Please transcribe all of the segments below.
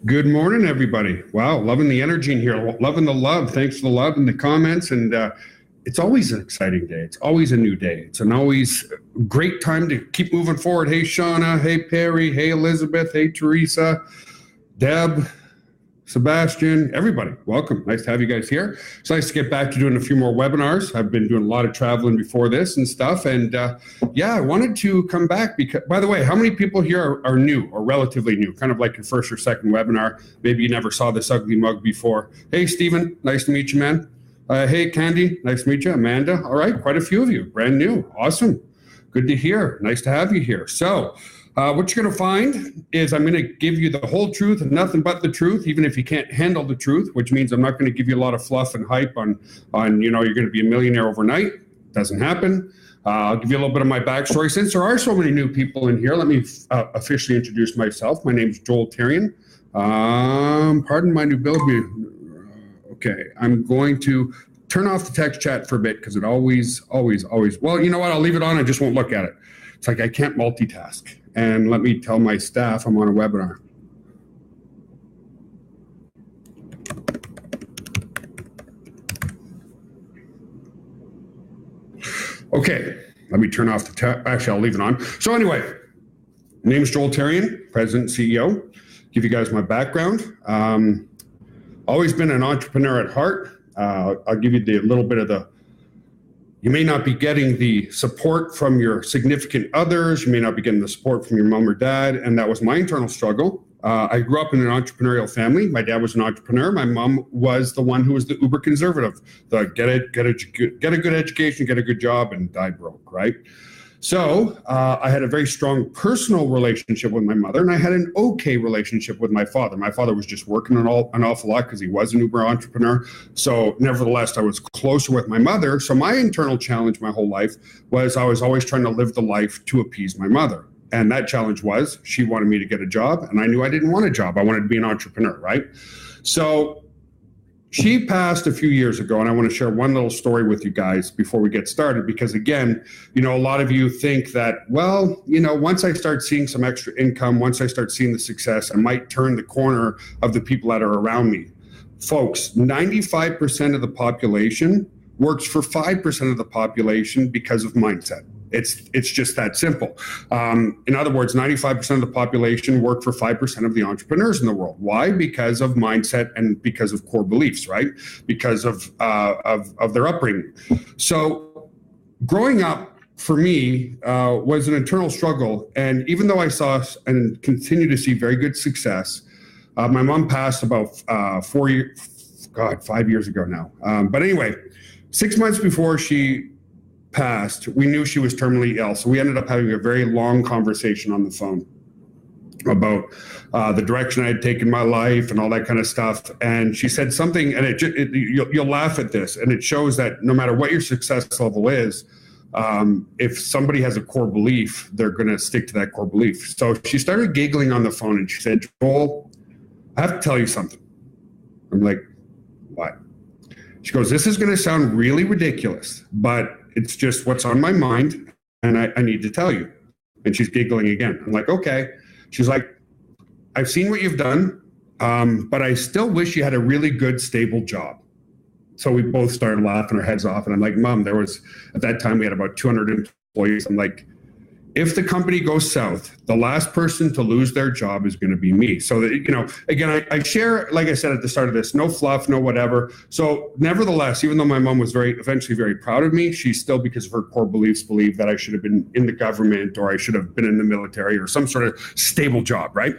Good morning, everybody. Wow, loving the energy in here, loving the love. Thanks for the love and the comments. And it's always an exciting day. It's always a new day. It's an always great time to keep moving forward. Hey, Shauna. Hey, Perry. Hey, Elizabeth. Hey, Teresa. Deb. Sebastian, everybody, welcome. Nice to have you guys here. It's nice to get back to doing a few more webinars. I've been doing a lot of traveling before this and stuff. And yeah, I wanted to come back because, by the way, how many people here are new or relatively new, kind of like your first or second webinar? Maybe you never saw this ugly mug before. Hey, Stephen, nice to meet you, man. Hey, Candy, nice to meet you. Amanda, all right, quite a few of you, brand new. Awesome. Good to hear. Nice to have you here. So, what you're going to find is I'm going to give you the whole truth and nothing but the truth, even if you can't handle the truth, which means I'm not going to give you a lot of fluff and hype on you're going to be a millionaire overnight. Doesn't happen. I'll give you a little bit of my backstory. Since there are so many new people in here, let me officially introduce myself. My name is Joel Therien. Pardon my new build. Okay, I'm going to turn off the text chat for a bit because it always, well, you know what? I'll leave it on. I just won't look at it. It's like I can't multitask. And let me tell my staff I'm on a webinar. Okay, let me turn off the actually, I'll leave it on. So anyway, my name is Joel Therien, President and CEO. Give you guys my background. Always been an entrepreneur at heart. I'll give you a little bit of the. You may not be getting the support from your significant others. You may not be getting the support from your mom or dad. And that was my internal struggle. I grew up in an entrepreneurial family. My dad was an entrepreneur. My mom was the one who was the uber conservative. The get a good education, get a good job, and die broke, right? So I had a very strong personal relationship with my mother, and I had an okay relationship with my father. My father was just working an awful lot because he was an Uber entrepreneur. So nevertheless, I was closer with my mother. So my internal challenge my whole life was I was always trying to live the life to appease my mother. And that challenge was she wanted me to get a job, and I knew I didn't want a job. I wanted to be an entrepreneur, right? So she passed a few years ago, and I want to share one little story with you guys before we get started, because again, a lot of you think that, well, once I start seeing some extra income, once I start seeing the success, I might turn the corner of the people that are around me. Folks, 95% of the population works for 5% of the population because of mindset. It's just that simple. In other words, 95% of the population work for 5% of the entrepreneurs in the world. Why? Because of mindset and because of core beliefs, right? Because of their upbringing. So growing up for me was an internal struggle. And even though I saw and continue to see very good success, my mom passed about 5 years ago now. But anyway, 6 months before she passed, we knew she was terminally ill. So we ended up having a very long conversation on the phone about the direction I had taken my life and all that kind of stuff. And she said something, and you'll laugh at this, and it shows that no matter what your success level is, if somebody has a core belief, they're going to stick to that core belief. So she started giggling on the phone, and she said, Joel, I have to tell you something. I'm like, what? She goes, this is going to sound really ridiculous, but it's just what's on my mind, and I need to tell you. And she's giggling again. I'm like, okay. She's like, I've seen what you've done, but I still wish you had a really good, stable job. So we both started laughing our heads off. And I'm like, Mom, at that time, we had about 200 employees. I'm like, if the company goes south, the last person to lose their job is going to be me. So that, again, I share, like I said at the start of this, no fluff, no whatever. So nevertheless, even though my mom was eventually very proud of me, she still, because of her core beliefs, believed that I should have been in the government or I should have been in the military or some sort of stable job, right?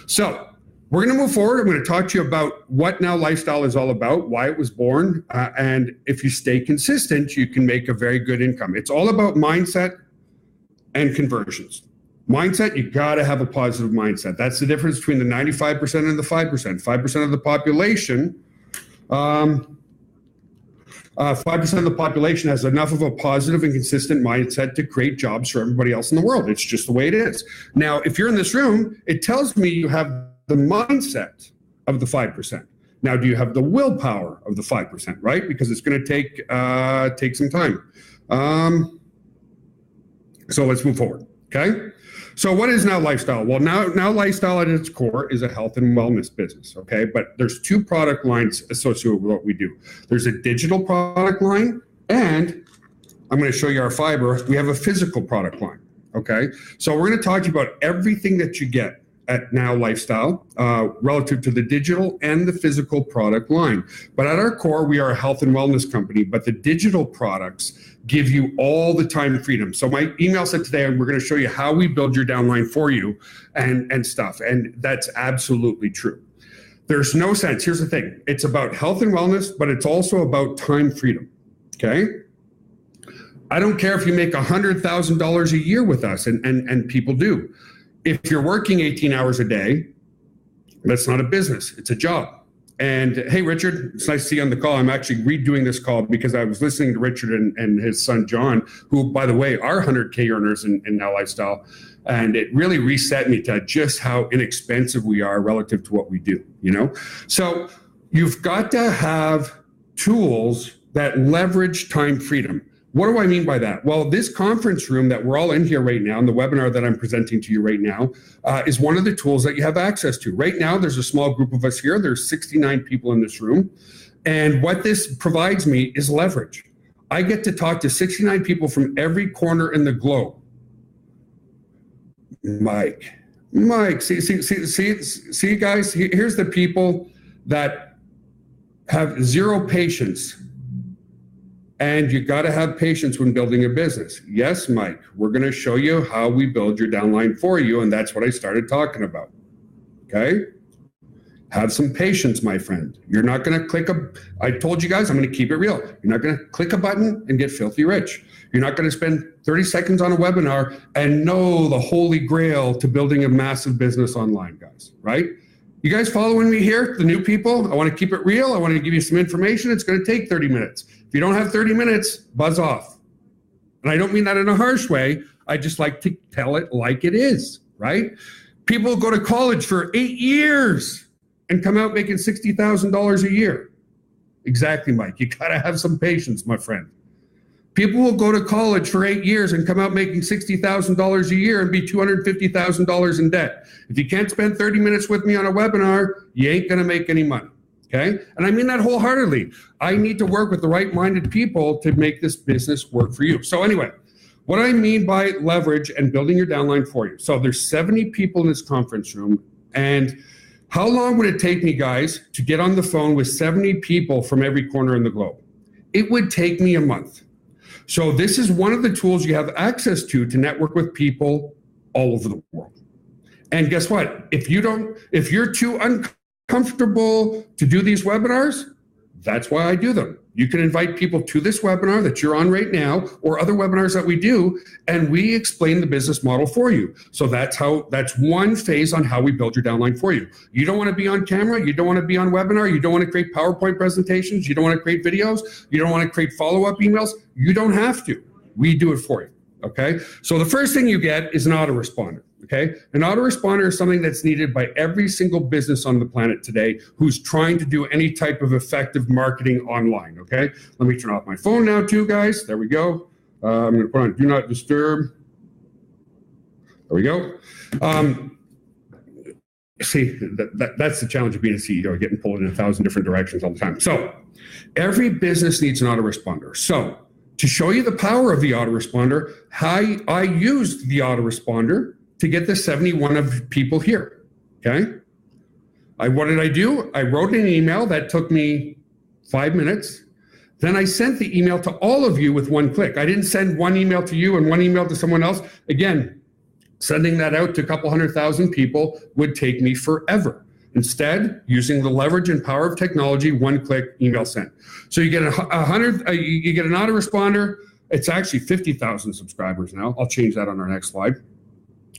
So we're going to move forward. I'm going to talk to you about what Now Lifestyle is all about, why it was born, and if you stay consistent, you can make a very good income. It's all about mindset and conversions. Mindset, you got to have a positive mindset. That's the difference between the 95% and the 5%. 5% of the population, 5% of the population has enough of a positive and consistent mindset to create jobs for everybody else in the world. It's just the way it is. Now, if you're in this room, it tells me you have the mindset of the 5%. Now, do you have the willpower of the 5%, right? Because it's going to take some time. So let's move forward. Okay. So what is Now Lifestyle? Well, now Lifestyle at its core is a health and wellness business. Okay. But there's two product lines associated with what we do. There's a digital product line, and I'm going to show you our fiber. We have a physical product line. Okay. So we're going to talk to you about everything that you get at Now Lifestyle relative to the digital and the physical product line. But at our core, we are a health and wellness company, but the digital products give you all the time freedom. So my email said today, we're going to show you how we build your downline for you and stuff. And that's absolutely true. There's no sense. Here's the thing. It's about health and wellness, but it's also about time freedom. Okay. I don't care if you make $100,000 a year with us, and people do. If you're working 18 hours a day, that's not a business, it's a job. And hey, Richard, it's nice to see you on the call. I'm actually redoing this call because I was listening to Richard and his son, John, who, by the way, are 100K earners in Now Lifestyle. And it really reset me to just how inexpensive we are relative to what we do, you know? So you've got to have tools that leverage time freedom. What do I mean by that? Well, this conference room that we're all in here right now, and the webinar that I'm presenting to you right now, is one of the tools that you have access to. Right now, there's a small group of us here. There's 69 people in this room. And what this provides me is leverage. I get to talk to 69 people from every corner in the globe. Mike, see, guys, here's the people that have zero patience. And you got to have patience when building a business. Yes, Mike, we're going to show you how we build your downline for you. And that's what I started talking about. Okay. Have some patience, my friend. You're not going to I told you guys, I'm going to keep it real. You're not going to click a button and get filthy rich. You're not going to spend 30 seconds on a webinar and know the holy grail to building a massive business online, guys, right? You guys following me here, the new people? I want to keep it real. I want to give you some information. It's going to take 30 minutes. If you don't have 30 minutes, buzz off. And I don't mean that in a harsh way. I just like to tell it like it is, right? People go to college for 8 years and come out making $60,000 a year. Exactly, Mike. You got to have some patience, my friend. People will go to college for 8 years and come out making $60,000 a year and be $250,000 in debt. If you can't spend 30 minutes with me on a webinar, you ain't going to make any money. Okay. And I mean that wholeheartedly. I need to work with the right-minded people to make this business work for you. So anyway, what I mean by leverage and building your downline for you. So there's 70 people in this conference room. And how long would it take me, guys, to get on the phone with 70 people from every corner in the globe? It would take me a month. So this is one of the tools you have access to network with people all over the world. And guess what? If you're too uncomfortable to do these webinars, that's why I do them. You can invite people to this webinar that you're on right now or other webinars that we do, and we explain the business model for you. So that's one phase on how we build your downline for you. You don't want to be on camera. You don't want to be on webinar. You don't want to create PowerPoint presentations. You don't want to create videos. You don't want to create follow-up emails. You don't have to. We do it for you. Okay. So the first thing you get is an autoresponder. Okay. An autoresponder is something that's needed by every single business on the planet today who's trying to do any type of effective marketing online. Okay. Let me turn off my phone now too, guys. There we go. I'm going to put on do not disturb. There we go. See, that's the challenge of being a CEO, getting pulled in 1,000 different directions all the time. So every business needs an autoresponder. So to show you the power of the autoresponder, I used the autoresponder to get the 71 of people here, okay? What did I do? I wrote an email that took me 5 minutes. Then I sent the email to all of you with one click. I didn't send one email to you and one email to someone else. Again, sending that out to a couple 100,000 people would take me forever. Instead, using the leverage and power of technology, one click, email sent. So you get you get an autoresponder. It's actually 50,000 subscribers now. I'll change that on our next slide.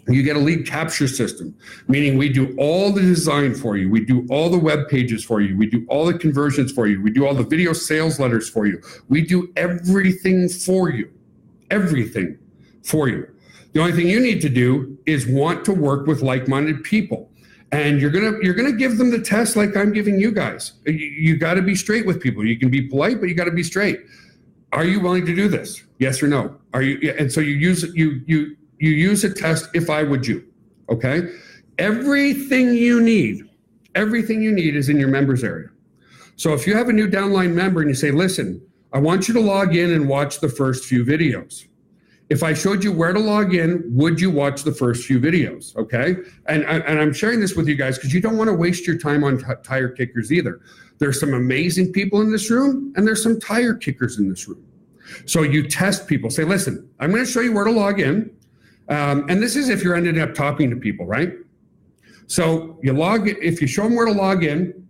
You get a lead capture system, meaning we do all the design for you. We do all the web pages for you. We do all the conversions for you. We do all the video sales letters for you. We do everything for you, everything for you. The only thing you need to do is want to work with like-minded people. And you're gonna give them the test like I'm giving you guys. You got to be straight with people. You can be polite, but you got to be straight. Are you willing to do this? Yes or no? Are you? And so you you use a test if I would you, okay? Everything you need is in your members area. So if you have a new downline member and you say, listen, I want you to log in and watch the first few videos. If I showed you where to log in, would you watch the first few videos, okay? And I'm sharing this with you guys because you don't want to waste your time on tire kickers either. There's some amazing people in this room, and there's some tire kickers in this room. So you test people. Say, listen, I'm going to show you where to log in. And this is if you're ending up talking to people, right? So if you show them where to log in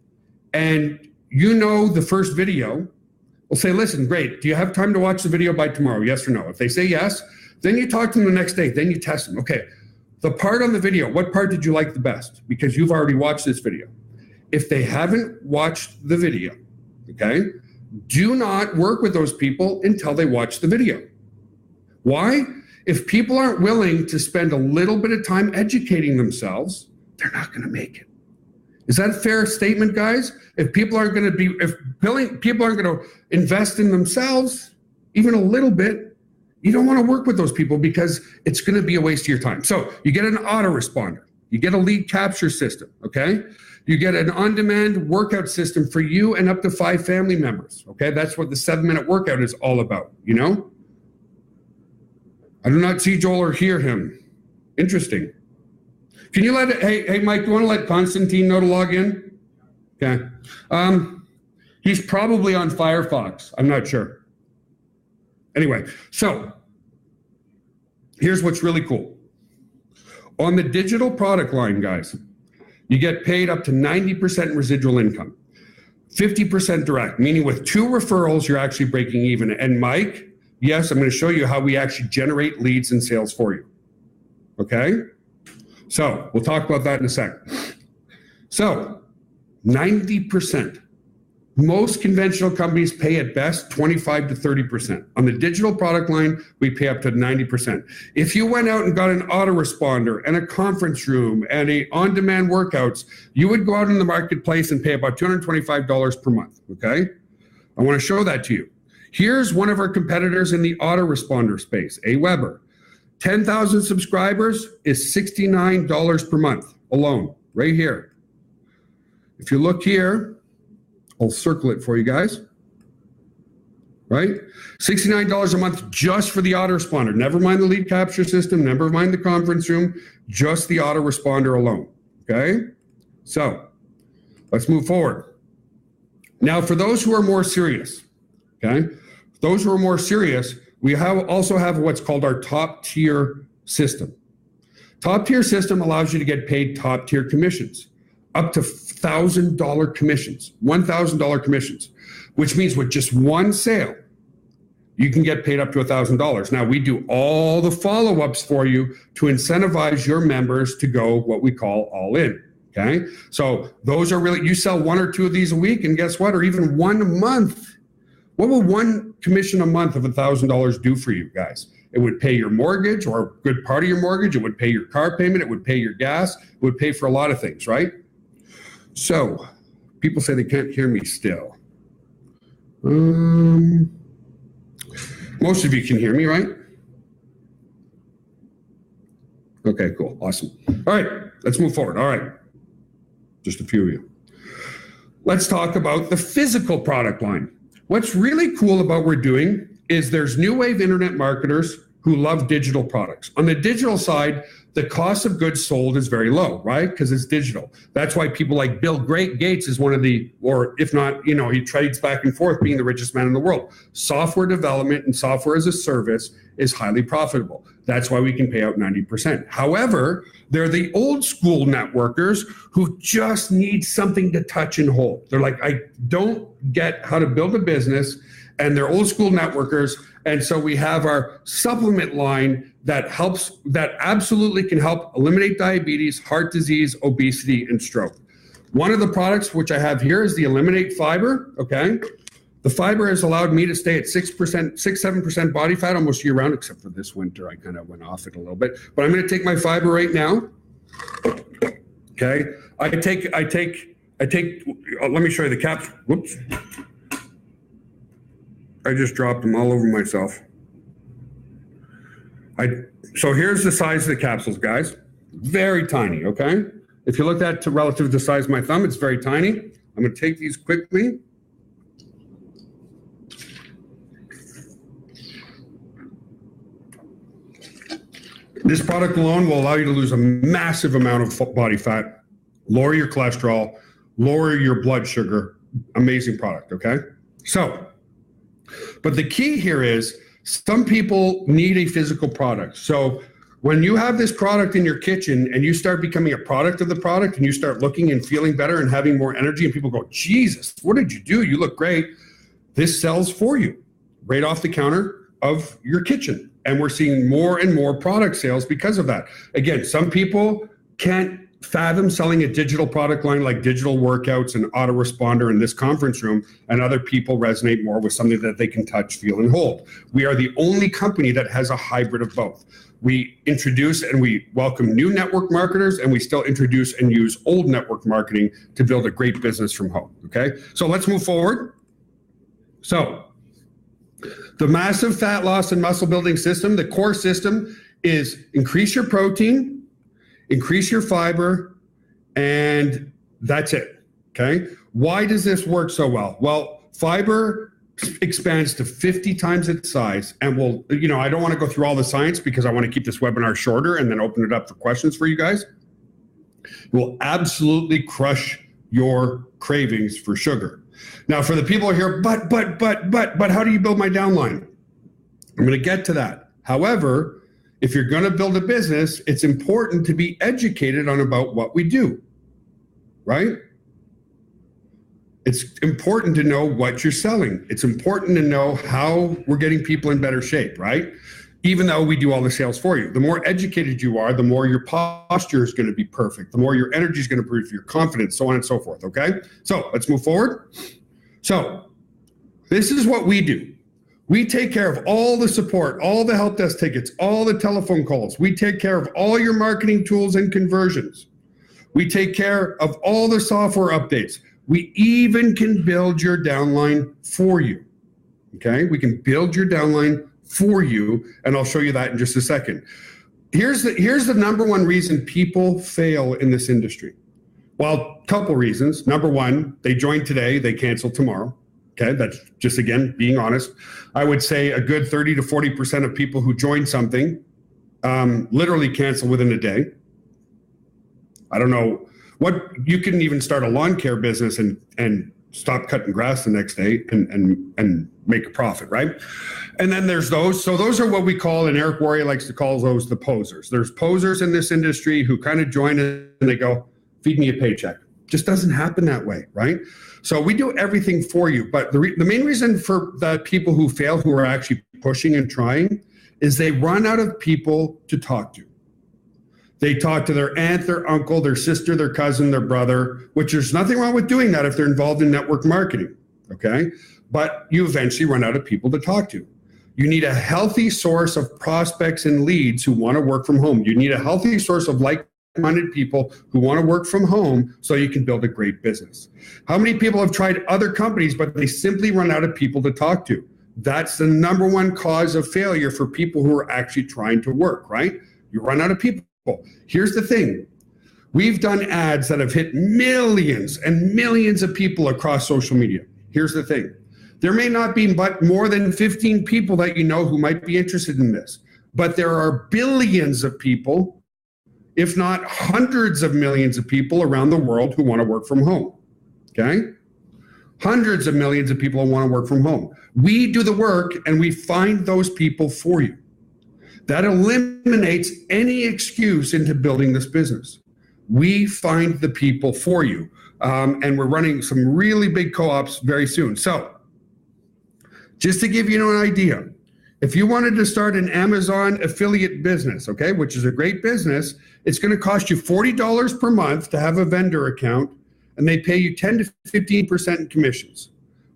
and you know the first video, we'll say, listen, great. Do you have time to watch the video by tomorrow? Yes or no? If they say yes, then you talk to them the next day. Then you test them. Okay, the part on the video, what part did you like the best? Because you've already watched this video. If they haven't watched the video, okay, do not work with those people until they watch the video. Why? If people aren't willing to spend a little bit of time educating themselves, they're not going to make it. Is that a fair statement, guys? If people aren't going to invest in themselves, even a little bit, you don't want to work with those people because it's going to be a waste of your time. So you get an autoresponder, you get a lead capture system, okay? You get an on-demand workout system for you and up to 5 family members, okay? That's what the 7-minute workout is all about, you know? I do not see Joel or hear him. Interesting. Can you hey, Mike, do you want to let Constantine know to log in? Okay. He's probably on Firefox. I'm not sure. Anyway, so here's what's really cool. On the digital product line, guys, you get paid up to 90% residual income, 50% direct, meaning with 2 referrals, you're actually breaking even. And Mike, yes, I'm going to show you how we actually generate leads and sales for you. Okay? So we'll talk about that in a second. So 90%. Most conventional companies pay at best 25 to 30%. On the digital product line, we pay up to 90%. If you went out and got an autoresponder and a conference room and a on-demand workouts, you would go out in the marketplace and pay about $225 per month, okay? I want to show that to you. Here's one of our competitors in the autoresponder space, AWeber. 10,000 subscribers is $69 per month alone, right here. If you look here, I'll circle it for you guys, right? $69 a month just for the autoresponder. Never mind the lead capture system, never mind the conference room, just the autoresponder alone, okay? So let's move forward. Now, for those who are more serious, okay? Those who are more serious, we also have what's called our top tier system. Top tier system allows you to get paid top tier commissions, up to $1,000 commissions, $1,000 commissions, which means with just one sale, you can get paid up to $1,000. Now, we do all the follow-ups for you to incentivize your members to go what we call all in, okay? So those are really, you sell 1 or 2 of these a week, and guess what? Or even 1 a month. What will 1 commission a month of $1,000 do for you guys? It would pay your mortgage or a good part of your mortgage. It would pay your car payment. It would pay your gas. It would pay for a lot of things, right? So people say they can't hear me still. Most of you can hear me, right? Okay, cool. Awesome. All right, let's move forward. All right. Just a few of you. Let's talk about the physical product line. What's really cool about what we're doing is there's new wave internet marketers who love digital products. On the digital side, the cost of goods sold is very low, right? Because it's digital. That's why people like Bill Gates is one of the, or if not, you know, he trades back and forth being the richest man in the world. Software development and software as a service is highly profitable. That's why we can pay out 90%. However, they're the old school networkers who just need something to touch and hold. They're like, I don't get how to build a business, and they're old school networkers. And so we have our supplement line that helps, that absolutely can help eliminate diabetes, heart disease, obesity, and stroke. One of the products which I have here is the Eliminate Fiber, okay? The fiber has allowed me to stay at 7% body fat almost year round, except for this winter. I kind of went off it a little bit, but I'm going to take my fiber right now. Okay. I take, let me show you the caps. Whoops. I just dropped them all over myself. So here's the size of the capsules, guys. Very tiny, okay? If you look at to relative to the size of my thumb, it's very tiny. I'm going to take these quickly. This product alone will allow you to lose a massive amount of body fat, lower your cholesterol, lower your blood sugar. Amazing product, okay? So, but the key here is some people need a physical product. So when you have this product in your kitchen and you start becoming a product of the product and you start looking and feeling better and having more energy and people go, Jesus, what did you do? You look great. This sells for you right off the counter of your kitchen. And we're seeing more and more product sales because of that. Again, some people can't fathom selling a digital product line like digital workouts and autoresponder in this conference room, and other people resonate more with something that they can touch, feel, and hold. We are the only company that has a hybrid of both. We introduce and we welcome new network marketers, and we still introduce and use old network marketing to build a great business from home, okay? So let's move forward. So the massive fat loss and muscle building system, the core system, is increase your protein, increase your fiber, and that's it, okay? Why does this work so well? Well, fiber expands to 50 times its size, and I don't want to go through all the science because I want to keep this webinar shorter and then open it up for questions for you guys. It will absolutely crush your cravings for sugar. Now, for the people here, but how do you build my downline? I'm going to get to that. However, if you're going to build a business, it's important to be educated on about what we do, right? It's important to know what you're selling. It's important to know how we're getting people in better shape, right? Even though we do all the sales for you. The more educated you are, the more your posture is going to be perfect, the more your energy is going to improve, your confidence, so on and so forth, okay? So let's move forward. So this is what we do. We take care of all the support, all the help desk tickets, all the telephone calls. We take care of all your marketing tools and conversions. We take care of all the software updates. We even can build your downline for you, okay? We can build your downline for you, and I'll show you that in just a second. Here's the number one reason people fail in this industry. Well, a couple reasons. Number one, they join today, they cancel tomorrow. Okay, that's just, again, being honest. I would say a good 30 to 40% of people who join something literally cancel within a day. I don't know what, you can even start a lawn care business and stop cutting grass the next day and make a profit, right? And then there's those. So those are what we call, and Eric Warrior likes to call those the posers. There's posers in this industry who kind of join and they go, feed me a paycheck. Just doesn't happen that way, right? So we do everything for you. But the main reason for the people who fail, who are actually pushing and trying, is they run out of people to talk to. They talk to their aunt, their uncle, their sister, their cousin, their brother, which there's nothing wrong with doing that if they're involved in network marketing, okay? But you eventually run out of people to talk to. You need a healthy source of prospects and leads who want to work from home. You need a healthy source of like-minded people who want to work from home so you can build a great business. How many people have tried other companies, but they simply run out of people to talk to? That's the number one cause of failure for people who are actually trying to work, right? You run out of people. Here's the thing. We've done ads that have hit millions and millions of people across social media. Here's the thing. There may not be but more than 15 people that you know who might be interested in this, but there are billions of people, if not hundreds of millions of people around the world who want to work from home, okay? Hundreds of millions of people who want to work from home. We do the work and we find those people for you. That eliminates any excuse into building this business. We find the people for you. And we're running some really big co-ops very soon. So just to give you an idea, if you wanted to start an Amazon affiliate business, okay, which is a great business, it's going to cost you $40 per month to have a vendor account, and they pay you 10 to 15% in commissions.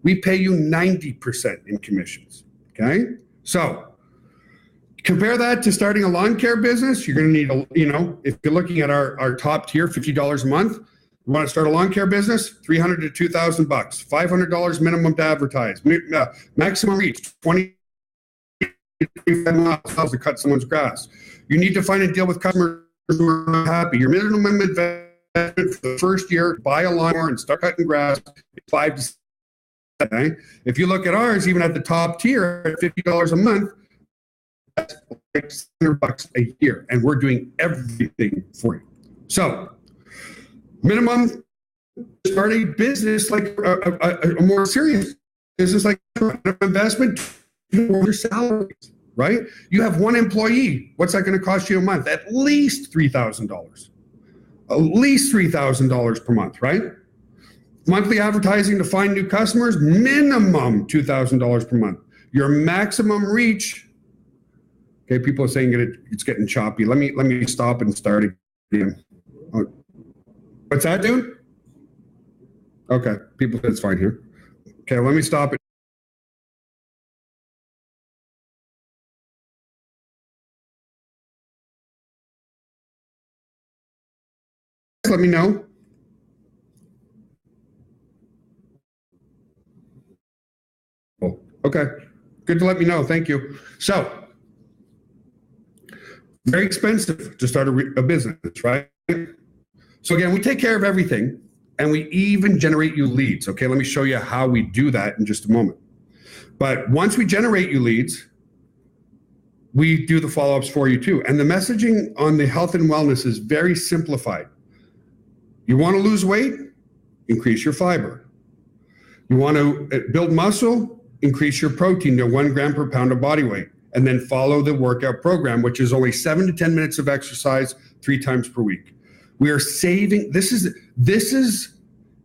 We pay you 90% in commissions, okay? So compare that to starting a lawn care business. You're going to need, if you're looking at our top tier, $50 a month. You want to start a lawn care business? $300 to $2,000, $500 minimum to advertise, maximum reach, 20 25 miles to cut someone's grass. You need to find and deal with customers who are not happy. Your minimum investment for the first year, buy a lawnmower and start cutting grass, 5 to 7. If you look at ours, even at the top tier, at $50 a month, that's like $600 a year, and we're doing everything for you. So, minimum, start a business like a more serious business, like investment for your salaries, right? You have one employee. What's that going to cost you a month? At least $3,000. At least $3,000 per month, right? Monthly advertising to find new customers, minimum $2,000 per month. Your maximum reach. Okay, people are saying it's getting choppy. Let me stop and start again. What's that, dude? Okay, people said it's fine here. Okay, let me stop it. Let me know. Oh, okay, good to let me know. Thank you. So, very expensive to start a business, right? So again, we take care of everything, and we even generate you leads. Okay, let me show you how we do that in just a moment. But once we generate you leads, we do the follow-ups for you too. And the messaging on the health and wellness is very simplified. You want to lose weight? Increase your fiber. You want to build muscle? Increase your protein to 1 gram per pound of body weight. And then follow the workout program, which is only 7 to 10 minutes of exercise 3 times per week. We are saving, this is,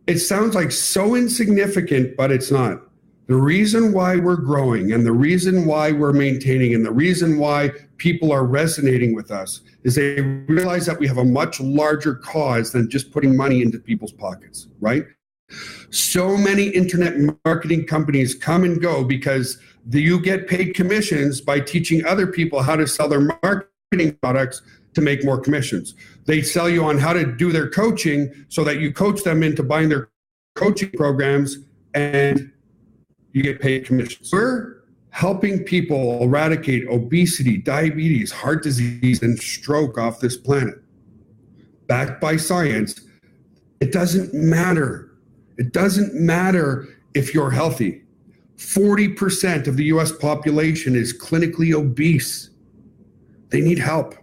it sounds like so insignificant, but it's not. The reason why we're growing and the reason why we're maintaining and the reason why people are resonating with us is they realize that we have a much larger cause than just putting money into people's pockets, right? So many internet marketing companies come and go because you get paid commissions by teaching other people how to sell their marketing products to make more commissions. They sell you on how to do their coaching so that you coach them into buying their coaching programs and you get paid commissions. We're helping people eradicate obesity, diabetes, heart disease, and stroke off this planet. Backed by science. It doesn't matter. It doesn't matter if you're healthy. 40% of the US population is clinically obese. They need help.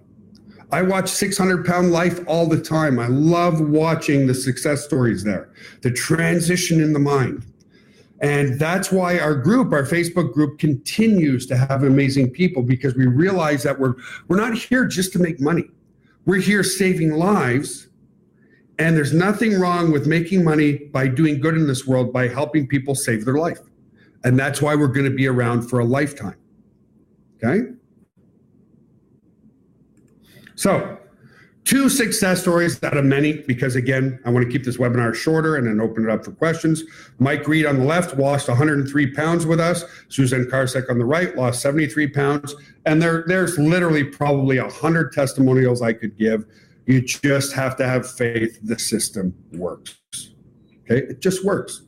I watch 600-Pound Life all the time. I love watching the success stories there, the transition in the mind. And that's why our group, our Facebook group, continues to have amazing people, because we realize that we're not here just to make money. We're here saving lives. And there's nothing wrong with making money by doing good in this world, by helping people save their life. And that's why we're going to be around for a lifetime. Okay? So, 2 success stories out of many, because again, I want to keep this webinar shorter and then open it up for questions. Mike Reed on the left lost 103 pounds with us. Suzanne Karsek on the right lost 73 pounds. And there's literally probably 100 testimonials I could give. You just have to have faith the system works. Okay? It just works.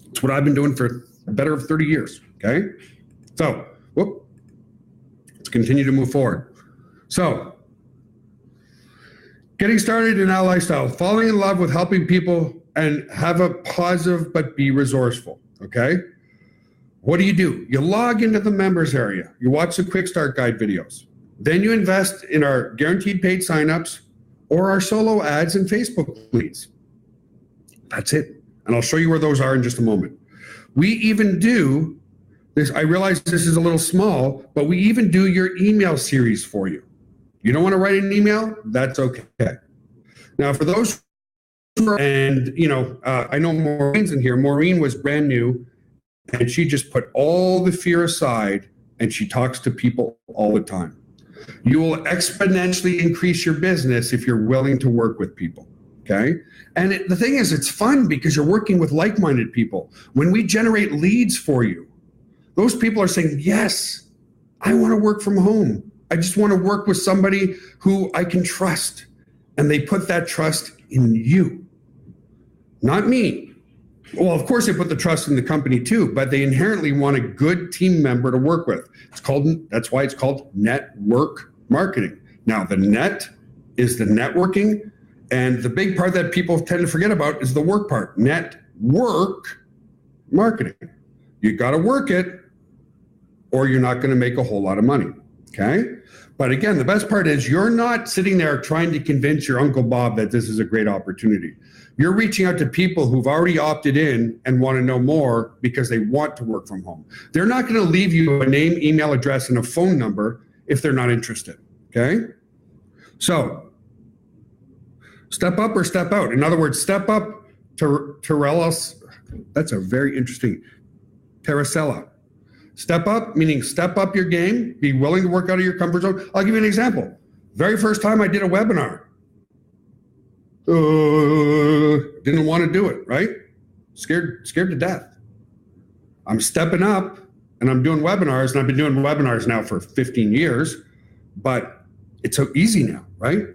It's what I've been doing for better of 30 years. Okay? So, let's continue to move forward. So, getting started in our lifestyle, falling in love with helping people and have a positive but be resourceful. Okay? What do? You log into the members area. You watch the quick start guide videos. Then you invest in our guaranteed paid signups or our solo ads and Facebook leads. That's it. And I'll show you where those are in just a moment. We even do this. I realize this is a little small, but we even do your email series for you. You don't want to write an email? That's okay. Now, for those and I know Maureen's in here. Maureen was brand new, and she just put all the fear aside, and she talks to people all the time. You will exponentially increase your business if you're willing to work with people, okay? And the thing is, it's fun because you're working with like-minded people. When we generate leads for you, those people are saying, yes, I want to work from home. I just want to work with somebody who I can trust. And they put that trust in you, not me. Well, of course, they put the trust in the company too, but they inherently want a good team member to work with. That's why it's called network marketing. Now, the net is the networking, and the big part that people tend to forget about is the work part. Network marketing. You got to work it, or you're not going to make a whole lot of money. Okay. But again, the best part is you're not sitting there trying to convince your Uncle Bob that this is a great opportunity. You're reaching out to people who've already opted in and want to know more because they want to work from home. They're not going to leave you a name, email address, and a phone number if they're not interested. Okay. So step up or step out. In other words, step up to Terrellos. That's a very interesting Terracella. Step up, meaning step up your game, be willing to work out of your comfort zone. I'll give you an example. Very first time I did a webinar, didn't want to do it, right? Scared to death. I'm stepping up and I'm doing webinars, and I've been doing webinars now for 15 years, but it's so easy now, right?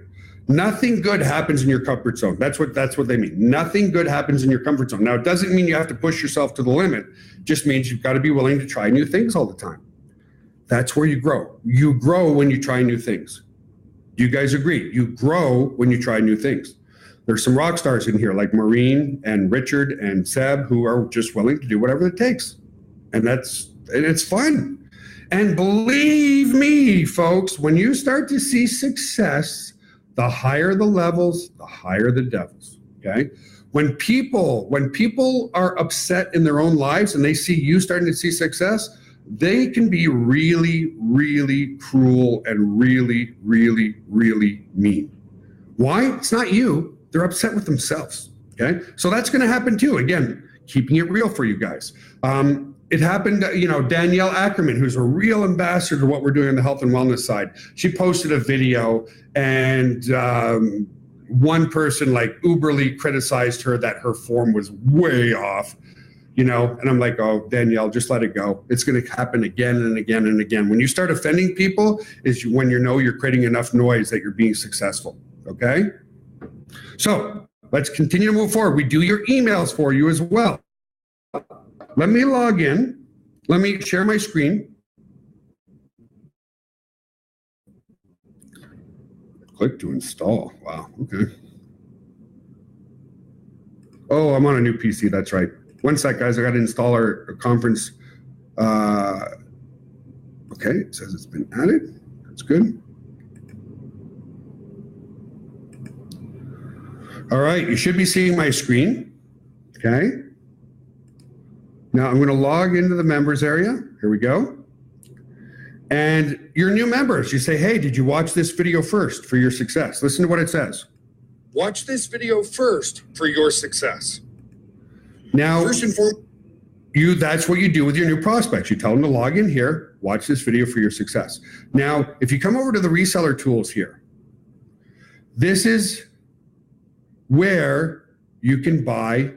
Nothing good happens in your comfort zone. That's what they mean. Nothing good happens in your comfort zone. Now, it doesn't mean you have to push yourself to the limit. It just means you've got to be willing to try new things all the time. That's where you grow. You grow when you try new things. You guys agree? You grow when you try new things. There's some rock stars in here like Maureen and Richard and Seb who are just willing to do whatever it takes. And it's fun. And believe me, folks, when you start to see success, the higher the levels, the higher the devils, okay? When people are upset in their own lives and they see you starting to see success, they can be really, really cruel and really, really, really mean. Why? It's not you. They're upset with themselves, okay? So that's going to happen too. Again, keeping it real for you guys. It happened, Danielle Ackerman, who's a real ambassador to what we're doing on the health and wellness side. She posted a video and one person like uberly criticized her that her form was way off, and I'm like, oh, Danielle, just let it go. It's going to happen again and again and again. When you start offending people is when you're creating enough noise that you're being successful, okay? So let's continue to move forward. We do your emails for you as well. Let me log in. Let me share my screen. Click to install. Wow, okay. Oh, I'm on a new PC, that's right. One sec, guys, I got to install our conference. Okay, it says it's been added. That's good. All right, you should be seeing my screen, okay? Now I'm going to log into the members area. Here we go. And your new members, you say, hey, did you watch this video first for your success? Listen to what it says. Watch this video first for your success. Now, first and foremost, that's what you do with your new prospects. You tell them to log in here, watch this video for your success. Now, if you come over to the reseller tools here, this is where you can buy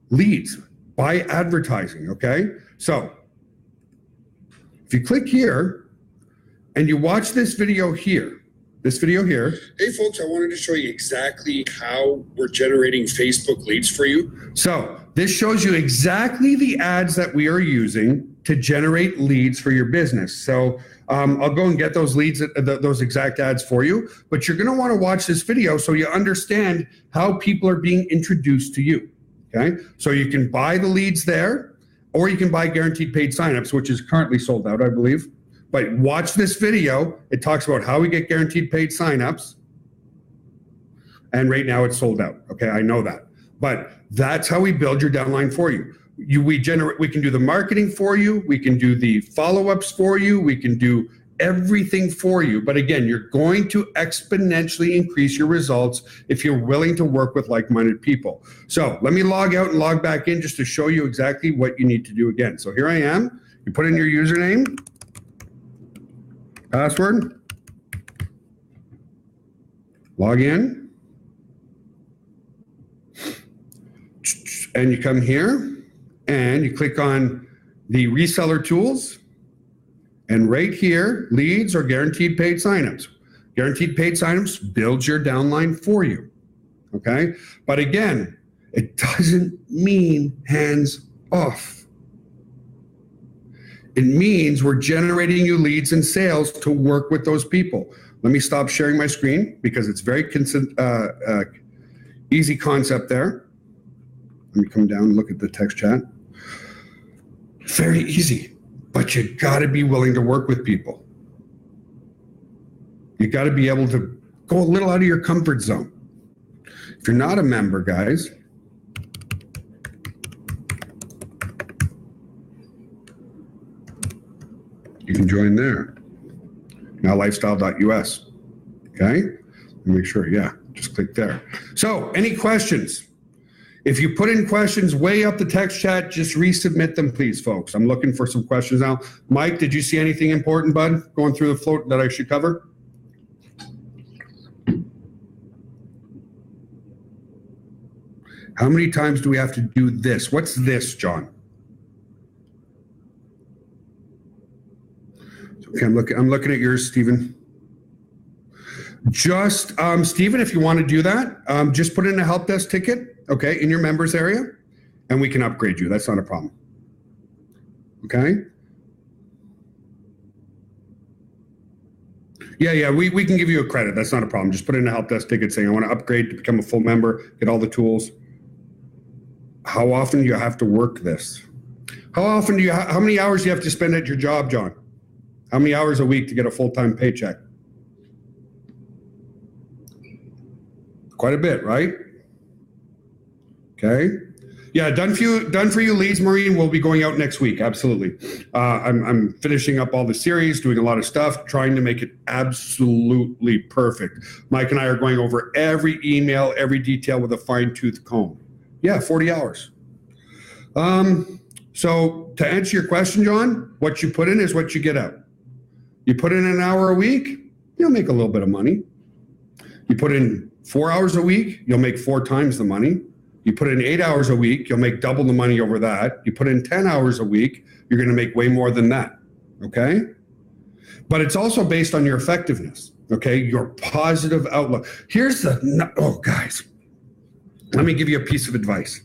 leads. By advertising, okay? So if you click here and you watch this video here, Hey folks, I wanted to show you exactly how we're generating Facebook leads for you. So this shows you exactly the ads that we are using to generate leads for your business. So I'll go and get those leads, those exact ads for you, but you're gonna wanna watch this video so you understand how people are being introduced to you. Okay, so you can buy the leads there, or you can buy guaranteed paid signups, which is currently sold out, I believe. But watch this video. It talks about how we get guaranteed paid signups. And right now it's sold out. Okay, I know that. But that's how we build your downline for you. We can do the marketing for you. We can do the follow-ups for you. We can do everything for you. But again, you're going to exponentially increase your results if you're willing to work with like-minded people. So let me log out and log back in just to show you exactly what you need to do again. So here I am. You put in your username, password, log in, and you come here and you click on the reseller tools. And right here, leads or guaranteed paid signups. Guaranteed paid signups builds your downline for you, okay? But again, It doesn't mean hands off. It means we're generating you leads and sales to work with those people. Let me stop sharing my screen because it's very easy concept there. Let me come down and look at the text chat. Very easy, but you got to be willing to work with people. You got to be able to go a little out of your comfort zone. If you're not a member, guys, you can join there. Nowlifestyle.us. Okay? Make sure, yeah, just click there. So, any questions? If you put in questions way up the text chat, just resubmit them, please, folks. I'm looking for some questions now. Mike, did you see anything important, bud, going through the float that I should cover? How many times do we have to do this? What's this, John? Okay, I'm looking at yours, Stephen. Just, Stephen, if you want to do that, just put in a help desk ticket, okay, in your members area, and we can upgrade you. That's not a problem. Okay? Yeah, we can give you a credit. That's not a problem. Just put in a help desk ticket saying, I want to upgrade to become a full member, get all the tools. How often do you have to work this? How many hours do you have to spend at your job, John? How many hours a week to get a full-time paycheck? Quite a bit, right? Okay. Yeah, done for you leads, Maureen, will be going out next week. Absolutely. I'm finishing up all the series, doing a lot of stuff, trying to make it absolutely perfect. Mike and I are going over every email, every detail with a fine-tooth comb. Yeah, 40 hours. So to answer your question, John, what you put in is what you get out. You put in an hour a week, you'll make a little bit of money. You put in 4 hours a week, you'll make 4 times the money. You put in 8 hours a week, you'll make double the money over that. You put in 10 hours a week, you're going to make way more than that. Okay? But it's also based on your effectiveness. Okay? Your positive outlook. Here's the, oh, guys, let me give you a piece of advice.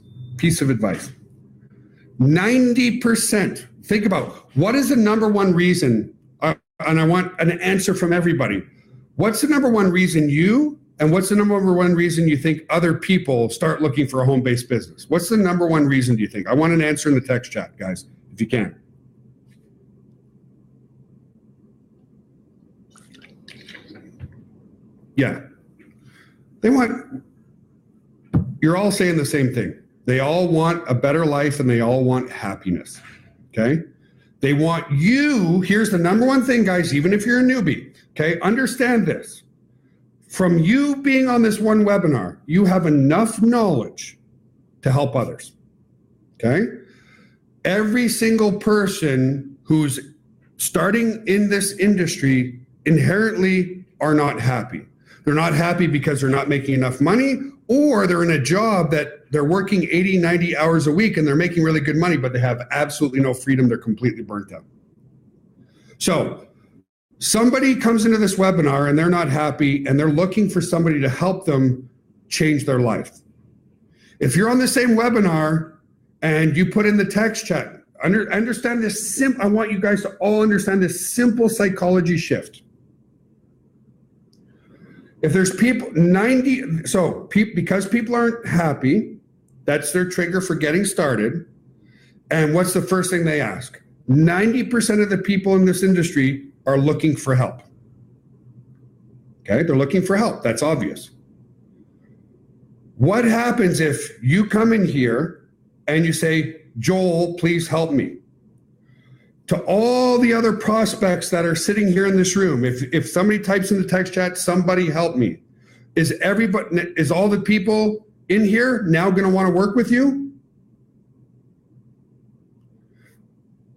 90%, think about what is the number one reason, and I want an answer from everybody. What's the number one reason you, and what's the number one reason you think other people start looking for a home-based business? What's the number one reason do you think? I want an answer in the text chat, guys, if you can. Yeah. You're all saying the same thing. They all want a better life and they all want happiness, okay? They want you, here's the number one thing, guys, even if you're a newbie, okay? Understand this. From you being on this one webinar, you have enough knowledge to help others, okay? Every single person who's starting in this industry inherently are not happy. They're not happy because they're not making enough money, or they're in a job that they're working 80, 90 hours a week and they're making really good money, but they have absolutely no freedom. They're completely burnt out. So somebody comes into this webinar and they're not happy and they're looking for somebody to help them change their life. If you're on the same webinar and you put in the text chat, understand this I want you guys to all understand this simple psychology shift. If there's people, because people aren't happy, that's their trigger for getting started. And what's the first thing they ask? 90% of the people in this industry are looking for help. Okay, they're looking for help. That's obvious. What happens if you come in here and you say, Joel, please help me? To all the other prospects that are sitting here in this room, if somebody types in the text chat, somebody help me, is all the people in here now going to want to work with you?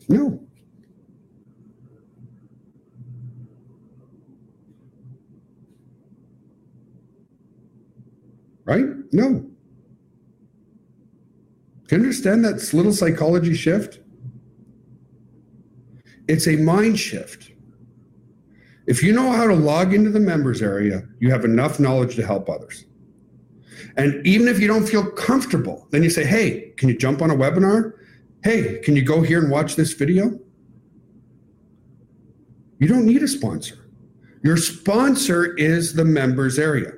No. Right? No. Do you understand that little psychology shift? It's a mind shift. If you know how to log into the members area, you have enough knowledge to help others. And even if you don't feel comfortable, then you say, hey, can you jump on a webinar? Hey, can you go here and watch this video? You don't need a sponsor. Your sponsor is the members area.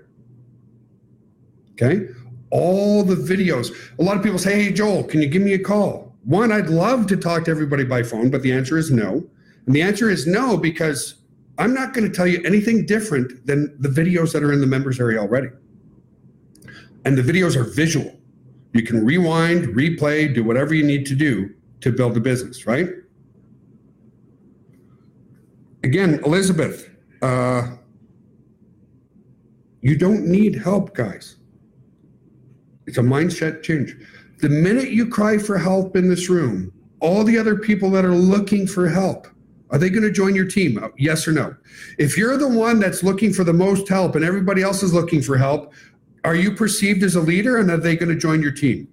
Okay? All the videos. A lot of people say, hey, Joel, can you give me a call? One, I'd love to talk to everybody by phone, but the answer is no. And the answer is no, because I'm not going to tell you anything different than the videos that are in the members area already. And the videos are visual. You can rewind, replay, do whatever you need to do to build a business, right? Again, Elizabeth, you don't need help, guys. It's a mindset change. The minute you cry for help in this room, all the other people that are looking for help, are they going to join your team? Yes or no? If you're the one that's looking for the most help and everybody else is looking for help, are you perceived as a leader, and are they going to join your team?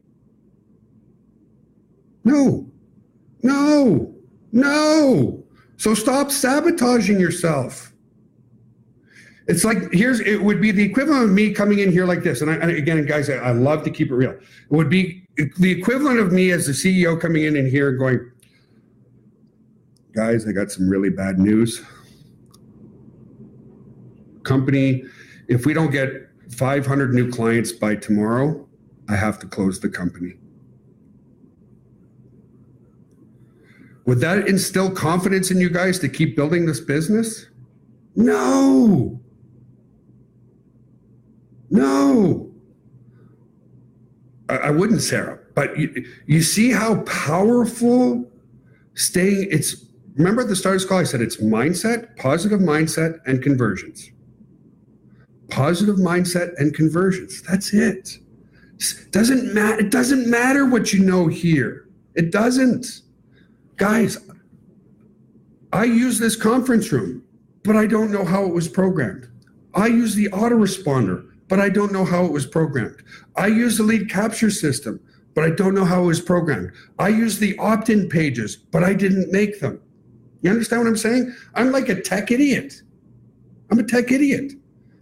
No, no, no. So stop sabotaging yourself. It's like, it would be the equivalent of me coming in here like this. And again, guys, I love to keep it real. It would be the equivalent of me as the CEO coming in here and going, guys, I got some really bad news. Company, if we don't get 500 new clients by tomorrow, I have to close the company. Would that instill confidence in you guys to keep building this business? No. No. I wouldn't, Sarah, but you see how powerful remember at the start of this call, I said it's mindset, positive mindset, and conversions. Positive mindset and conversions. That's it. It doesn't matter what you know here. It doesn't. Guys, I use this conference room, but I don't know how it was programmed. I use the autoresponder, but I don't know how it was programmed. I use the lead capture system, but I don't know how it was programmed. I use the opt-in pages, but I didn't make them. You understand what I'm saying? I'm like a tech idiot. I'm a tech idiot.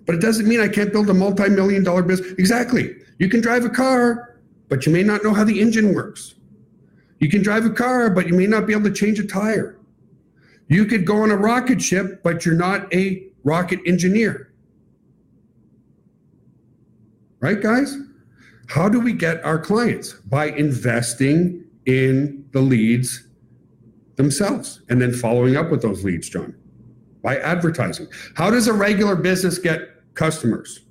But it doesn't mean I can't build a multi-million-dollar business. Exactly. You can drive a car, but you may not know how the engine works. You can drive a car, but you may not be able to change a tire. You could go on a rocket ship, but you're not a rocket engineer. Right, guys? How do we get our clients? By investing in the leads themselves and then following up with those leads, John. By advertising. How does a regular business get customers?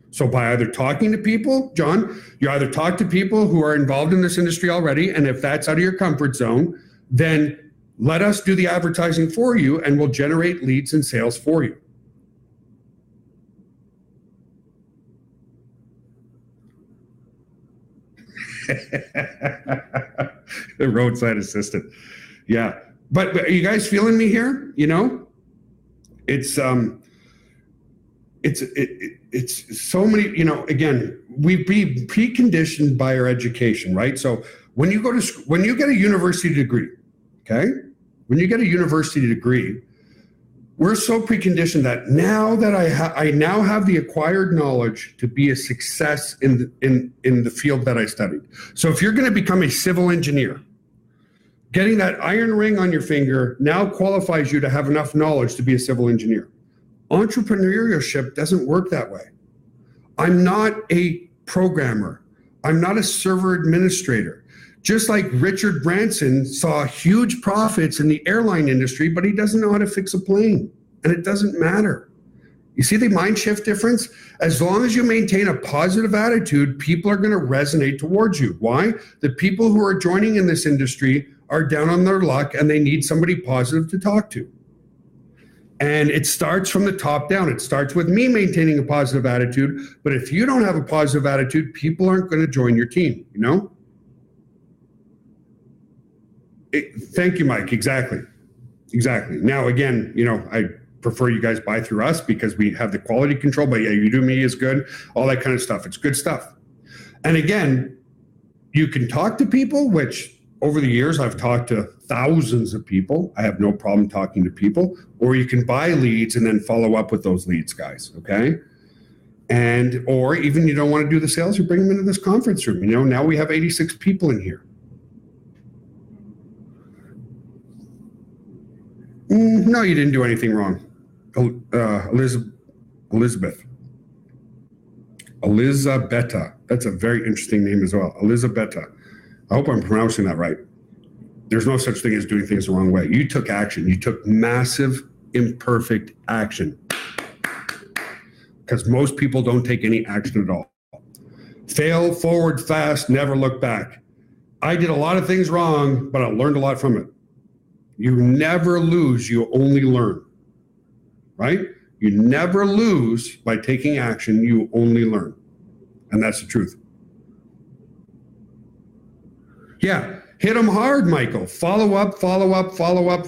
So by either talking to people, John, you either talk to people who are involved in this industry already, and if that's out of your comfort zone, then let us do the advertising for you and we'll generate leads and sales for you. The roadside assistant. Yeah. But are you guys feeling me here? You know, it's so many, you know, again, we be preconditioned by our education, right? So when you get a university degree, okay? When you get a university degree, we're so preconditioned that now that I now have the acquired knowledge to be a success in the field that I studied. So if you're going to become a civil engineer, getting that iron ring on your finger now qualifies you to have enough knowledge to be a civil engineer. Entrepreneurship doesn't work that way. I'm not a programmer. I'm not a server administrator. Just like Richard Branson saw huge profits in the airline industry, but he doesn't know how to fix a plane, and it doesn't matter. You see the mind shift difference? As long as you maintain a positive attitude, people are going to resonate towards you. Why? The people who are joining in this industry are down on their luck and they need somebody positive to talk to. And it starts from the top down. It starts with me maintaining a positive attitude. But if you don't have a positive attitude, people aren't going to join your team, you know? Thank you, Mike. Exactly. Exactly. Now, again, you know, I prefer you guys buy through us because we have the quality control. But yeah, Udemy is good. All that kind of stuff. It's good stuff. And again, you can talk to people, which over the years, I've talked to thousands of people. I have no problem talking to people. Or you can buy leads and then follow up with those leads, guys, okay? And, or even you don't want to do the sales, you bring them into this conference room. You know, now we have 86 people in here. No, you didn't do anything wrong. Elizabeth. Elizabetta. That's a very interesting name as well. Elizabetta. I hope I'm pronouncing that right. There's no such thing as doing things the wrong way. You took action. You took massive, imperfect action. Because most people don't take any action at all. Fail forward fast, never look back. I did a lot of things wrong, but I learned a lot from it. You never lose, you only learn, right? You never lose by taking action, you only learn. And that's the truth. Yeah, hit them hard, Michael. Follow up, follow up, follow up.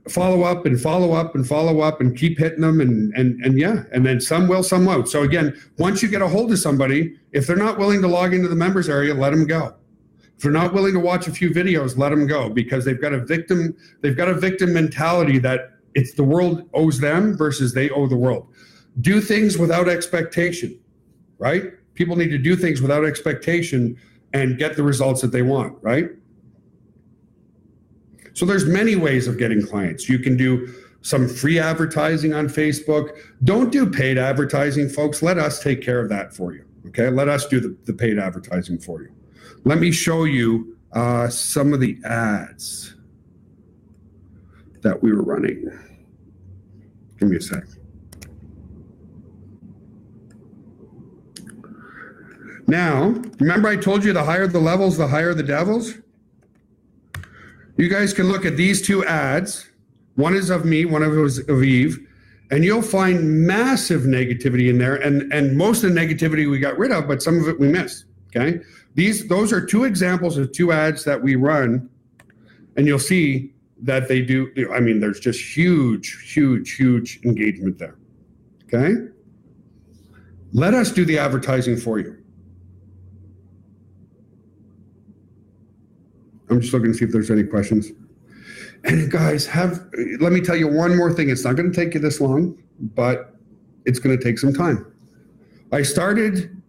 Follow up and follow up and follow up and keep hitting them and yeah, and then some will, some won't. So again, once you get a hold of somebody, if they're not willing to log into the members area, let them go. If they're not willing to watch a few videos, let them go, because they've got a victim mentality that it's the world owes them versus they owe the world. Do things without expectation, right? People need to do things without expectation and get the results that they want, right? So there's many ways of getting clients. You can do some free advertising on Facebook. Don't do paid advertising, folks. Let us take care of that for you, okay? Let us do the paid advertising for you. Let me show you some of the ads that we were running. Give me a sec. Now, remember I told you the higher the levels, the higher the devils? You guys can look at these two ads. One is of me, one of it was of Eve, and you'll find massive negativity in there. And most of the negativity we got rid of, but some of it we missed, okay? Those are two examples of two ads that we run, and you'll see that they do, I mean, there's just huge, huge, huge engagement there, okay? Let us do the advertising for you. I'm just looking to see if there's any questions. And guys, let me tell you one more thing. It's not going to take you this long, but it's going to take some time. I started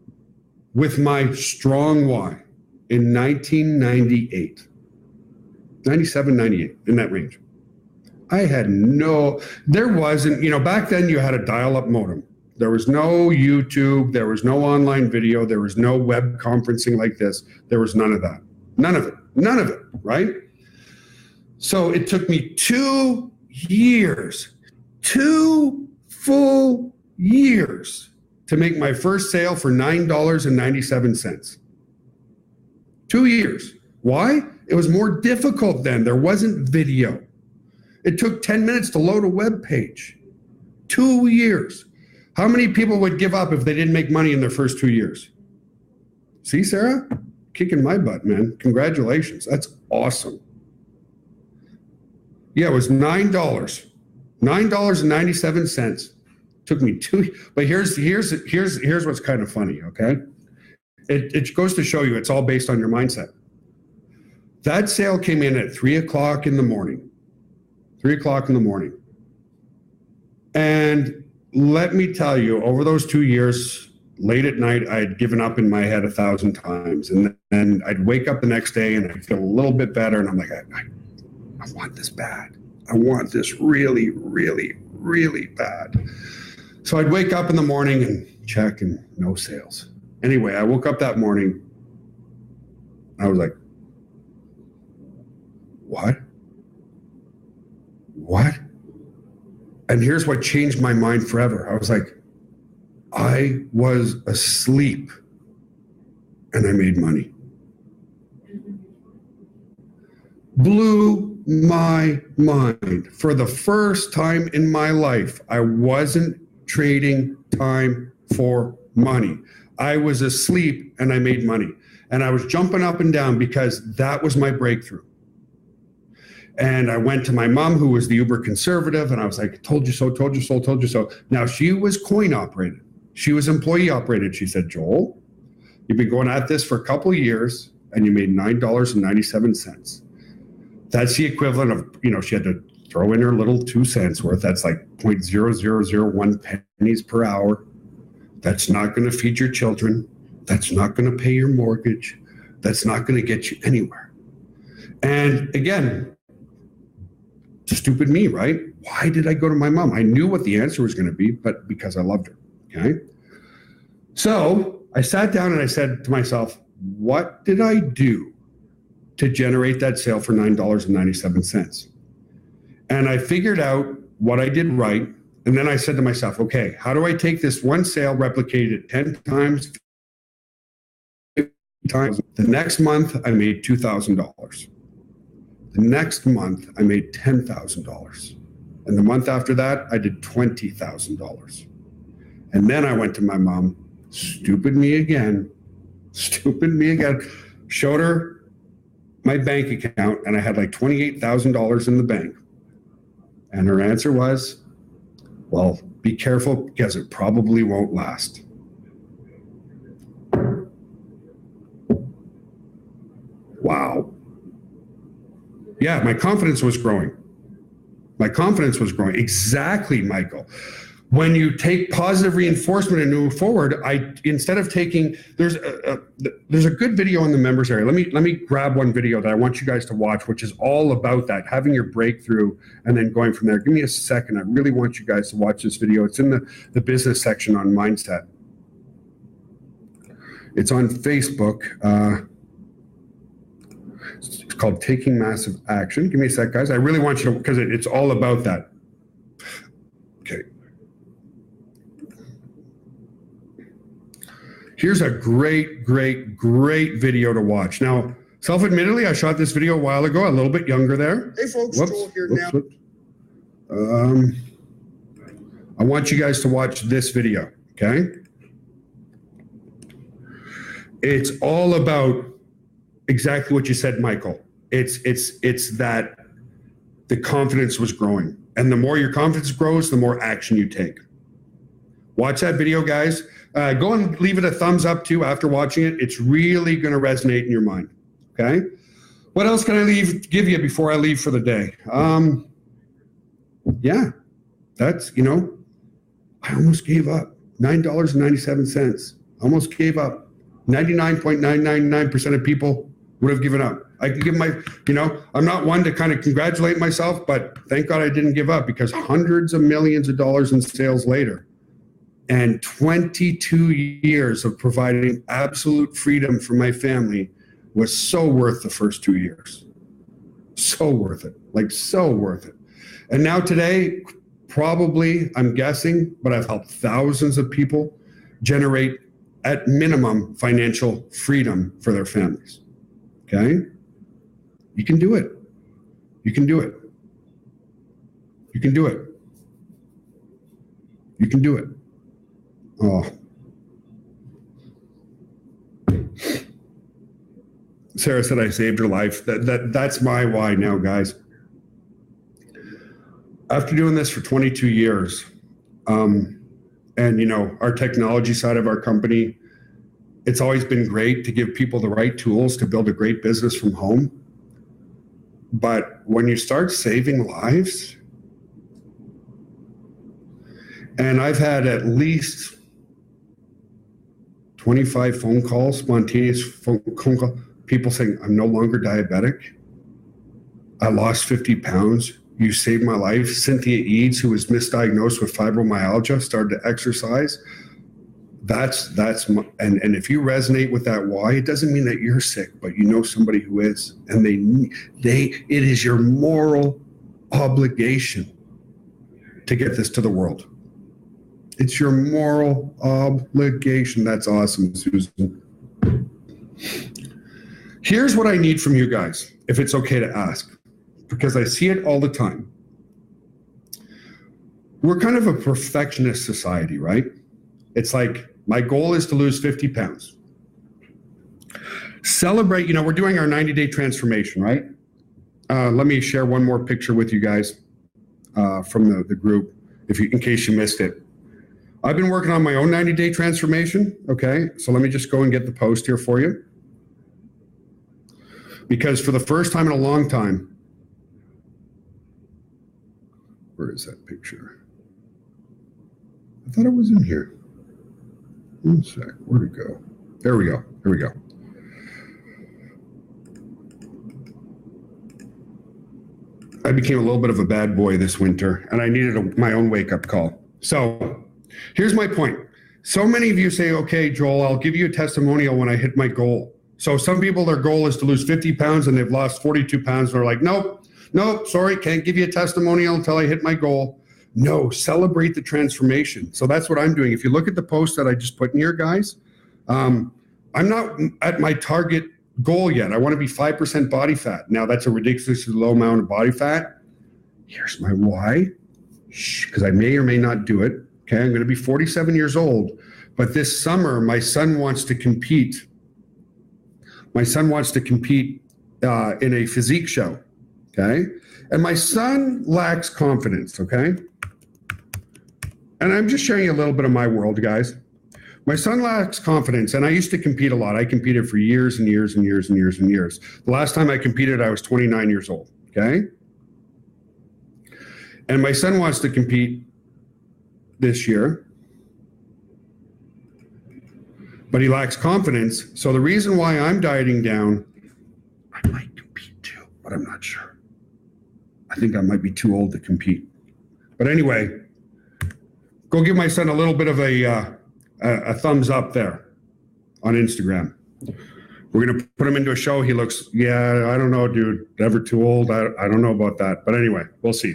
with my strong why in 1998, 97, 98, in that range. There wasn't, back then you had a dial-up modem. There was no YouTube, there was no online video, there was no web conferencing like this. There was none of that. None of it, right? So it took me 2 years, 2 full years to make my first sale for $9.97. 2 years. Why? It was more difficult then. There wasn't video. It took 10 minutes to load a web page. 2 years. How many people would give up if they didn't make money in their first 2 years? See, Sarah? Kicking my butt, man. Congratulations. That's awesome. Yeah, it was $9.97. Took me but here's what's kind of funny, okay? It goes to show you it's all based on your mindset. That sale came in at 3 o'clock in the morning. 3 o'clock in the morning. And let me tell you, over those 2 years, late at night, I had given up in my head 1,000 times. And then I'd wake up the next day and I'd feel a little bit better. And I'm like, I want this bad. I want this really, really, really bad. So I'd wake up in the morning and check and no sales. Anyway, I woke up that morning. I was like, what? And here's what changed my mind forever. I was like, I was asleep and I made money. Blew my mind. For the first time in my life, I wasn't trading time for money. I was asleep and I made money. And I was jumping up and down because that was my breakthrough. And I went to my mom, who was the uber conservative, and I was like, told you so, told you so, told you so. Now, she was coin operated. She was employee operated. She said, Joel, you've been going at this for a couple of years and you made $9.97. That's the equivalent of, she had to throw in her little 2 cents worth. That's like 0.0001 pennies per hour. That's not going to feed your children. That's not going to pay your mortgage. That's not going to get you anywhere. And again, stupid me, right? Why did I go to my mom? I knew what the answer was going to be, but because I loved her. Okay. So I sat down and I said to myself, what did I do to generate that sale for $9.97? And I figured out what I did right. And then I said to myself, okay, how do I take this one sale, replicate it 10 times, 50 times? The next month, I made $2,000. The next month, I made $10,000. And the month after that, I did $20,000. And then I went to my mom, stupid me again, showed her my bank account, and I had like $28,000 in the bank. And her answer was, well, be careful because it probably won't last. Wow. Yeah, my confidence was growing. Exactly, Michael. When you take positive reinforcement and move forward, instead of taking, there's a good video in the members area. Let me grab one video that I want you guys to watch, which is all about that, having your breakthrough and then going from there. Give me a second. I really want you guys to watch this video. It's in the business section on mindset. It's on Facebook. It's called Taking Massive Action. Give me a sec, guys. I really want you to, because it's all about that. Okay. Here's a great video to watch. Now, self-admittedly, I shot this video a while ago, a little bit younger there. Hey folks, Joel here now. I want you guys to watch this video, okay? It's all about exactly what you said, Michael. It's that the confidence was growing. And the more your confidence grows, the more action you take. Watch that video, guys. Go and leave it a thumbs up too after watching it. It's really going to resonate in your mind. Okay. What else can I give you before I leave for the day? Yeah, that's, I almost gave up. $9.97. Almost gave up. 99.999% of people would have given up. I could give I'm not one to kind of congratulate myself, but thank God I didn't give up, because hundreds of millions of dollars in sales later, and 22 years of providing absolute freedom for my family was so worth the first 2 years. So worth it. So worth it. And now today, probably, I'm guessing, but I've helped thousands of people generate, at minimum, financial freedom for their families. Okay? You can do it. You can do it. You can do it. You can do it. Oh. Sarah said I saved her life. That's my why now, guys. After doing this for 22 years, and our technology side of our company, it's always been great to give people the right tools to build a great business from home. But when you start saving lives, and I've had at least 25 phone calls, spontaneous phone calls, people saying, I'm no longer diabetic. I lost 50 pounds. You saved my life. Cynthia Eads, who was misdiagnosed with fibromyalgia, started to exercise. And if you resonate with that why, it doesn't mean that you're sick, but you know somebody who is, and it is your moral obligation to get this to the world. It's your moral obligation. That's awesome, Susan. Here's what I need from you guys, if it's okay to ask, because I see it all the time. We're kind of a perfectionist society, right? It's like, my goal is to lose 50 pounds. Celebrate, we're doing our 90-day transformation, right? Let me share one more picture with you guys from the group, in case you missed it. I've been working on my own 90-day transformation, okay? So let me just go and get the post here for you. Because for the first time in a long time, where is that picture? I thought it was in here. One sec. Where'd it go? There we go. Here we go. I became a little bit of a bad boy this winter, and I needed my own wake-up call. So here's my point. So many of you say, okay, Joel, I'll give you a testimonial when I hit my goal. So some people, their goal is to lose 50 pounds and they've lost 42 pounds. They're like, nope, sorry, can't give you a testimonial until I hit my goal. No, celebrate the transformation. So that's what I'm doing. If you look at the post that I just put in here, guys, I'm not at my target goal yet. I want to be 5% body fat. Now that's a ridiculously low amount of body fat. Here's my why, because I may or may not do it. Okay, I'm going to be 47 years old, but this summer my son wants to compete. My son wants to compete in a physique show. Okay, and my son lacks confidence. Okay, and I'm just sharing you a little bit of my world, guys. My son lacks confidence, and I used to compete a lot. I competed for years and years and years and years and years. The last time I competed, I was 29 years old, okay? And my son wants to compete this year, but he lacks confidence. So the reason why I'm dieting down, I might compete too, but I'm not sure. I think I might be too old to compete. But anyway, go give my son a little bit of a thumbs up there on Instagram. We're going to put him into a show. He looks, yeah, I don't know, dude, never too old. I don't know about that. But anyway, we'll see.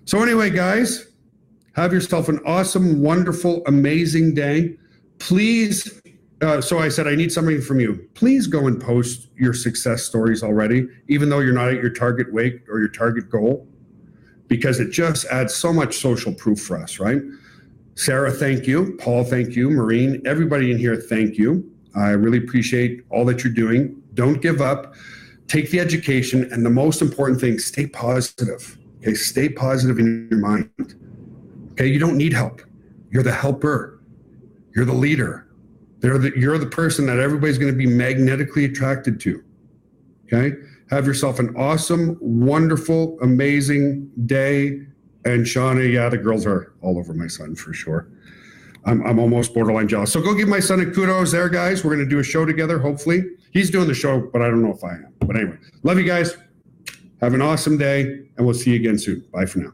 So anyway, guys, have yourself an awesome, wonderful, amazing day. Please, so I said, I need something from you. Please go and post your success stories already, even though you're not at your target weight or your target goal, because it just adds so much social proof for us, right? Sarah, thank you. Paul, thank you. Maureen, everybody in here, thank you. I really appreciate all that you're doing. Don't give up. Take the education, and the most important thing, stay positive. Okay, stay positive in your mind. Okay, you don't need help. You're the helper. You're the leader. You're the person that everybody's going to be magnetically attracted to. Okay, have yourself an awesome, wonderful, amazing day. And Shauna, yeah, the girls are all over my son for sure. I'm almost borderline jealous. So go give my son a kudos there, guys. We're going to do a show together, hopefully. He's doing the show, but I don't know if I am. But anyway, love you guys. Have an awesome day, and we'll see you again soon. Bye for now.